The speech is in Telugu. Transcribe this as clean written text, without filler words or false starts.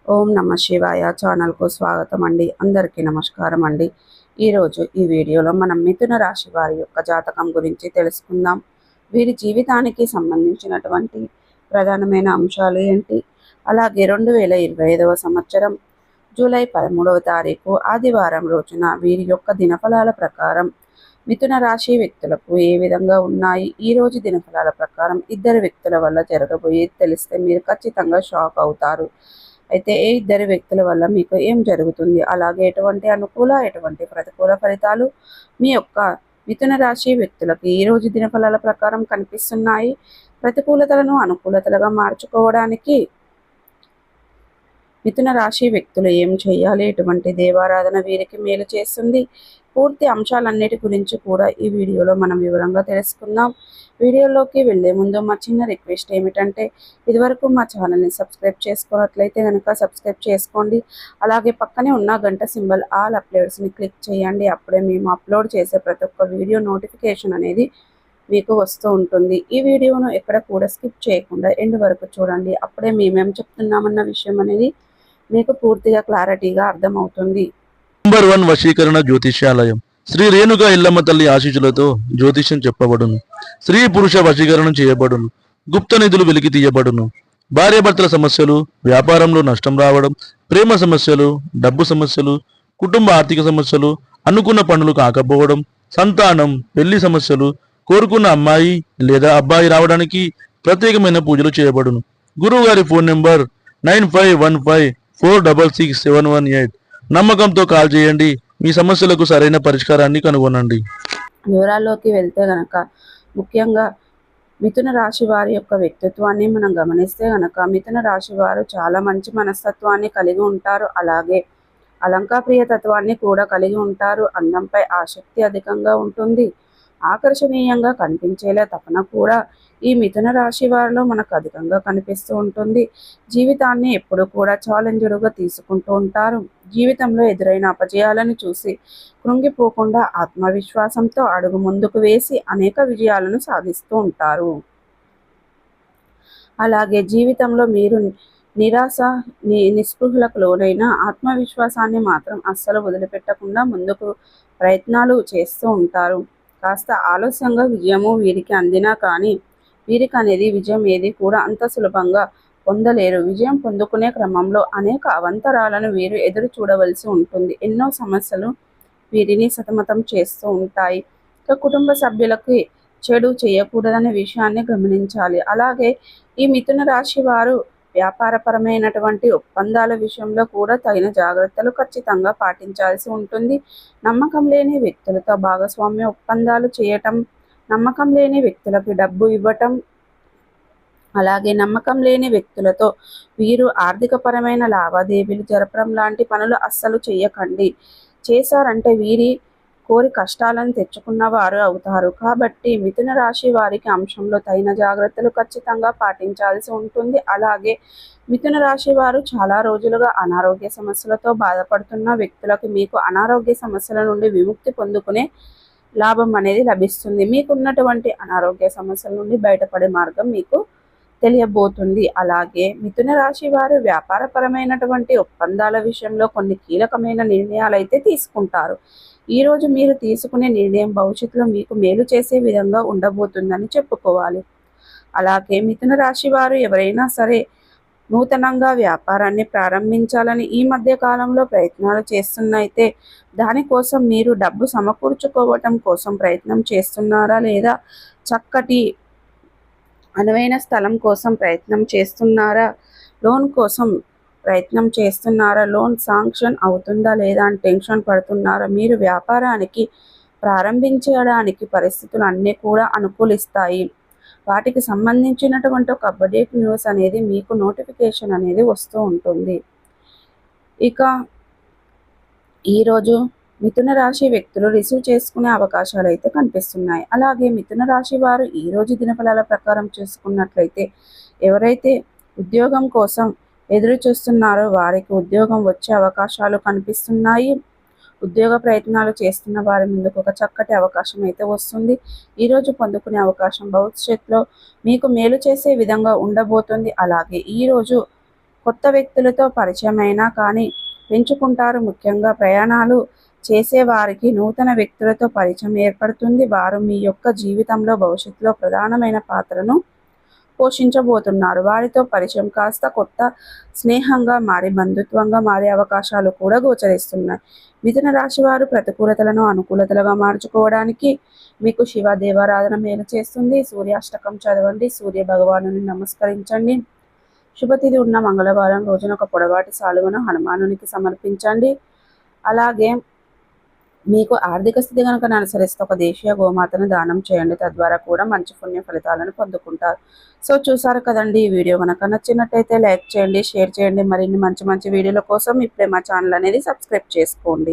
ఓం నమ శివాయ ఛానల్కు స్వాగతం అండి. అందరికీ నమస్కారం అండి. ఈరోజు ఈ వీడియోలో మనం మిథున రాశి వారి యొక్క జాతకం గురించి తెలుసుకుందాం. వీరి జీవితానికి సంబంధించినటువంటి ప్రధానమైన అంశాలు ఏంటి, అలాగే 2025వ సంవత్సరం జూలై 13వ తారీఖు ఆదివారం రోజున వీరి యొక్క దినఫలాల ప్రకారం మిథున రాశి వ్యక్తులకు ఏ విధంగా ఉన్నాయి. ఈరోజు దినఫలాల ప్రకారం ఇద్దరు వ్యక్తుల వల్ల జరగబోయేది తెలిస్తే మీరు ఖచ్చితంగా షాక్ అవుతారు. అయితే ఏ ఇద్దరు వ్యక్తుల వల్ల మీకు ఏం జరుగుతుంది, అలాగే ఎటువంటి అనుకూల ఎటువంటి ప్రతికూల ఫలితాలు మీ యొక్క మిథున రాశి వ్యక్తులకు ఈరోజు దినఫలాల ప్రకారం కనిపిస్తున్నాయి. ప్రతికూలతలను అనుకూలతలుగా మార్చుకోవడానికి మిథున రాశి వ్యక్తులు ఏం చేయాలి, ఎటువంటి దేవారాధన వీరికి మేలు చేస్తుంది, పూర్తి అంశాలన్నిటి గురించి కూడా ఈ వీడియోలో మనం వివరంగా తెలుసుకుందాం. వీడియోలోకి వెళ్ళే ముందు మా చిన్న రిక్వెస్ట్ ఏమిటంటే, ఇదివరకు మా ఛానల్ని సబ్స్క్రైబ్ చేసుకున్నట్లయితే కనుక సబ్స్క్రైబ్ చేసుకోండి. అలాగే పక్కనే ఉన్న గంట సింబల్ ఆల్ అప్లోడ్స్ని క్లిక్ చేయండి. అప్పుడే మేము అప్లోడ్ చేసే ప్రతి ఒక్క వీడియో నోటిఫికేషన్ అనేది మీకు వస్తూ ఉంటుంది. ఈ వీడియోను ఎక్కడ కూడా స్కిప్ చేయకుండా ఎండ్ వరకు చూడండి. అప్పుడే మేమేం చెప్తున్నామన్న విషయం అనేది మీకు పూర్తిగా క్లారిటీగా అర్థమవుతుంది. నంబర్ 1 వశీకరణ జ్యోతిష్యాలయం శ్రీ రేణుక ఇల్లమ్మ తల్లి ఆశీస్సులతో జ్యోతిష్యం చెప్పబడును. స్త్రీ పురుష వశీకరణం చేయబడును. గుప్త నిధులు వెలికి తీయబడును. భార్యాభర్తల సమస్యలు, వ్యాపారంలో నష్టం రావడం, ప్రేమ సమస్యలు, డబ్బు సమస్యలు, కుటుంబ ఆర్థిక సమస్యలు, అనుకున్న పనులు కాకపోవడం, సంతానం, పెళ్లి సమస్యలు, కోరుకున్న అమ్మాయి లేదా అబ్బాయి రావడానికి ప్రత్యేకమైన పూజలు చేయబడును. గురువు గారి ఫోన్ నెంబర్ 9515466718. నమ్మకంతో కాల్ చేయండి. మీ సమస్యలకు సరైన పరిష్కారాన్ని కనుగొనండి. వివరాల్లోకి వెళ్తే గనక ముఖ్యంగా మిథున రాశి వారి యొక్క వ్యక్తిత్వాన్ని మనం గమనిస్తే గనక మిథున రాశి వారు చాలా మంచి మనస్తత్వాన్ని కలిగి ఉంటారు. అలాగే అలంకాప్రియ తత్వాన్ని కూడా కలిగి ఉంటారు. అందంపై ఆసక్తి అధికంగా ఉంటుంది. ఆకర్షణీయంగా కనిపించేలా తపన కూడా ఈ మిథున రాశి వారిలో మనకు అధికంగా కనిపిస్తూ ఉంటుంది. జీవితాన్ని ఎప్పుడు కూడా ఛాలెంజరుగా తీసుకుంటూ ఉంటారు. జీవితంలో ఎదురైన అపజయాలను చూసి కృంగిపోకుండా ఆత్మవిశ్వాసంతో అడుగు ముందుకు వేసి అనేక విజయాలను సాధిస్తూ ఉంటారు. అలాగే జీవితంలో మీరు నిరాశ నిస్పృహలకు లోనైన ఆత్మవిశ్వాసాన్ని మాత్రం అస్సలు వదిలిపెట్టకుండా ముందుకు ప్రయత్నాలు చేస్తూ ఉంటారు. కాస్త ఆలస్యంగా విజయము వీరికి అందినా కానీ వీరికి అనేది విజయం ఏది కూడా అంత సులభంగా పొందలేరు. విజయం పొందుకునే క్రమంలో అనేక అవంతరాలను వీరు ఎదురు చూడవలసి ఉంటుంది. ఎన్నో సమస్యలు వీరిని సతమతం చేస్తూ ఉంటాయి. కుటుంబ సభ్యులకి చెడు చేయకూడదనే విషయాన్ని గమనించాలి. అలాగే ఈ మిథున రాశి వారు వ్యాపారపరమైనటువంటి ఒప్పందాల విషయంలో కూడా తగిన జాగ్రత్తలు ఖచ్చితంగా పాటించాల్సి ఉంటుంది. నమ్మకం లేని వ్యక్తులతో భాగస్వామ్య ఒప్పందాలు చేయటం, నమ్మకం లేని వ్యక్తులకు డబ్బు ఇవ్వటం, అలాగే నమ్మకం లేని వ్యక్తులతో వీరు ఆర్థికపరమైన లావాదేవీలు జరపడం లాంటి పనులు అస్సలు చేయకండి. చేశారంటే వీరి కోరి కష్టాలను తెచ్చుకున్న వారు అవుతారు. కాబట్టి మిథున రాశి వారికి అంశంలో తగిన జాగ్రత్తలు ఖచ్చితంగా పాటించాల్సి ఉంటుంది. అలాగే మిథున రాశి వారు చాలా రోజులుగా అనారోగ్య సమస్యలతో బాధపడుతున్న వ్యక్తులకు మీకు అనారోగ్య సమస్యల నుండి విముక్తి పొందుకునే లాభం అనేది లభిస్తుంది. మీకున్నటువంటి అనారోగ్య సమస్యల నుండి బయటపడే మార్గం మీకు తెలియబోతుంది. అలాగే మిథున రాశి వారు వ్యాపారపరమైనటువంటి ఒప్పందాల విషయంలో కొన్ని కీలకమైన నిర్ణయాలు అయితే తీసుకుంటారు. ఈరోజు మీరు తీసుకునే నిర్ణయం భవిష్యత్తులో మీకు మేలు చేసే విధంగా ఉండబోతుందని చెప్పుకోవాలి. అలాగే మిథున రాశి వారు ఎవరైనా సరే నూతనంగా వ్యాపారాన్ని ప్రారంభించాలని ఈ మధ్య కాలంలో ప్రయత్నాలు చేస్తున్నైతే దానికోసం మీరు డబ్బు సమకూర్చుకోవటం కోసం ప్రయత్నం చేస్తున్నారా, లేదా చక్కటి అనువైన స్థలం కోసం ప్రయత్నం చేస్తున్నారా, లోన్ కోసం ప్రయత్నం చేస్తున్నారా, లోన్ శాంక్షన్ అవుతుందా లేదా అని టెన్షన్ పడుతున్నారా, మీరు వ్యాపారానికి ప్రారంభించడానికి పరిస్థితులు అన్నీ కూడా అనుకూలిస్తాయి. వాటికి సంబంధించినటువంటి ఒక అప్డేట్ న్యూస్ అనేది మీకు నోటిఫికేషన్ అనేది వస్తూ ఉంటుంది. ఇక ఈరోజు మిథున రాశి వ్యక్తులు రిసీవ్ చేసుకునే అవకాశాలు అయితే కనిపిస్తున్నాయి. అలాగే మిథున రాశి వారు ఈరోజు దినఫలాల ప్రకారం చూసుకున్నట్లయితే ఎవరైతే ఉద్యోగం కోసం ఎదురు చూస్తున్నారో వారికి ఉద్యోగం వచ్చే అవకాశాలు కనిపిస్తున్నాయి. ఉద్యోగ ప్రయత్నాలు చేస్తున్న వారి ముందుకు ఒక చక్కటి అవకాశం అయితే వస్తుంది. ఈరోజు పొందుకునే అవకాశం భవిష్యత్తులో మీకు మేలు చేసే విధంగా ఉండబోతుంది. అలాగే ఈరోజు కొత్త వ్యక్తులతో పరిచయమైనా కానీ పెంచుకుంటారు. ముఖ్యంగా ప్రయాణాలు చేసేవారికి నూతన వ్యక్తులతో పరిచయం ఏర్పడుతుంది. వారు మీ యొక్క జీవితంలో భవిష్యత్తులో ప్రధానమైన పాత్రను పోషించబోతున్నారు. వారితో పరిచయం కాస్త కొత్త స్నేహంగా మారి బంధుత్వంగా మారే అవకాశాలు కూడా గోచరిస్తున్నాయి. మిథున రాశి వారు ప్రతికూలతలను అనుకూలతలుగా మార్చుకోవడానికి మీకు శివ దేవారాధన మేలు చేస్తుంది. సూర్యాష్టకం చదవండి, సూర్య భగవానుని నమస్కరించండి. శుభతిథి ఉన్న మంగళవారం రోజున ఒక పొడవాటి సాలువను హనుమానునికి సమర్పించండి. అలాగే మీకు ఆర్థిక స్థితి కనుక అనుసరిస్తే ఒక దేశీయ గోమాతను దానం చేయండి. తద్వారా కూడా మంచి పుణ్య ఫలితాలను పొందుకుంటారు. సో చూసారు కదండి, ఈ వీడియో కనుక నచ్చినట్టయితే లైక్ చేయండి, షేర్ చేయండి. మరిన్ని మంచి మంచి వీడియోల కోసం ఇప్పుడే మా ఛానల్ అనేది సబ్స్క్రైబ్ చేసుకోండి.